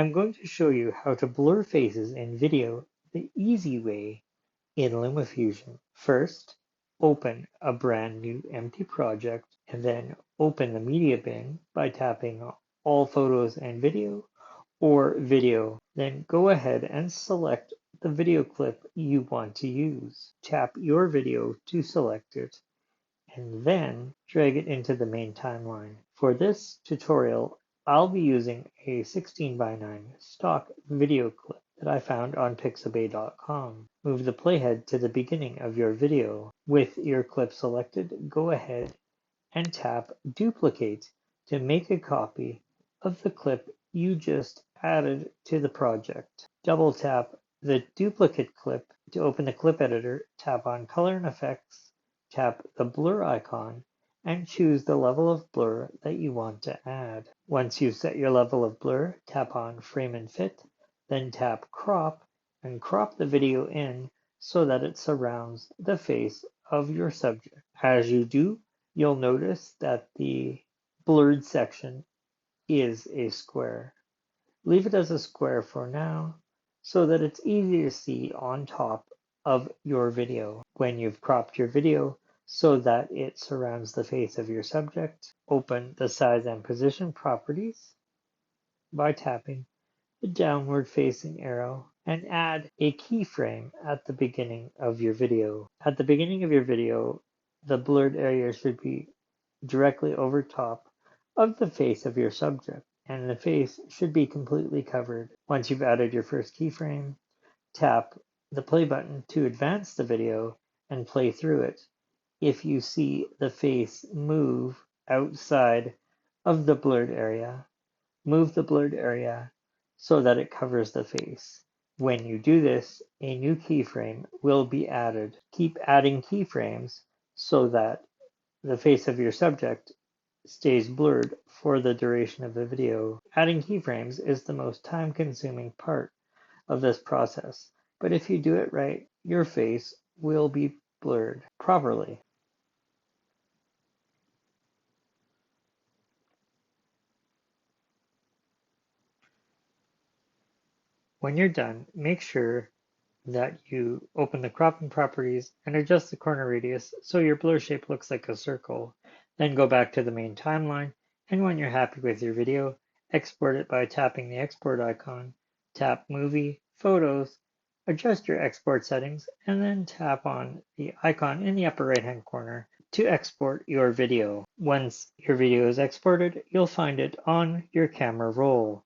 I'm going to show you how to blur faces in video the easy way in LumaFusion. First, open a brand new empty project and then open the media bin by tapping all photos and video or video. Then go ahead and select the video clip you want to use. Tap your video to select it and then drag it into the main timeline. For this tutorial, I'll be using a 16:9 stock video clip that I found on pixabay.com. Move the playhead to the beginning of your video. With your clip selected, go ahead and tap Duplicate to make a copy of the clip you just added to the project. Double tap the duplicate clip to open the clip editor, tap on Color and Effects, tap the blur icon, and choose the level of blur that you want to add. Once you've set your level of blur, tap on Frame and Fit, then tap Crop, and crop the video in so that it surrounds the face of your subject. As you do, you'll notice that the blurred section is a square. Leave it as a square for now so that it's easy to see on top of your video. When you've cropped your video so that it surrounds the face of your subject, open the size and position properties by tapping the downward facing arrow and add a keyframe at the beginning of your video. At the beginning of your video, the blurred area should be directly over top of the face of your subject, and the face should be completely covered. Once you've added your first keyframe, tap the play button to advance the video and play through it. If you see the face move outside of the blurred area, move the blurred area so that it covers the face. When you do this, a new keyframe will be added. Keep adding keyframes so that the face of your subject stays blurred for the duration of the video. Adding keyframes is the most time-consuming part of this process, but if you do it right, your face will be blurred properly. When you're done, make sure that you open the cropping properties and adjust the corner radius so your blur shape looks like a circle. Then go back to the main timeline, and when you're happy with your video, export it by tapping the export icon, tap Movie, Photos, adjust your export settings, and then tap on the icon in the upper right hand corner to export your video. Once your video is exported, you'll find it on your camera roll.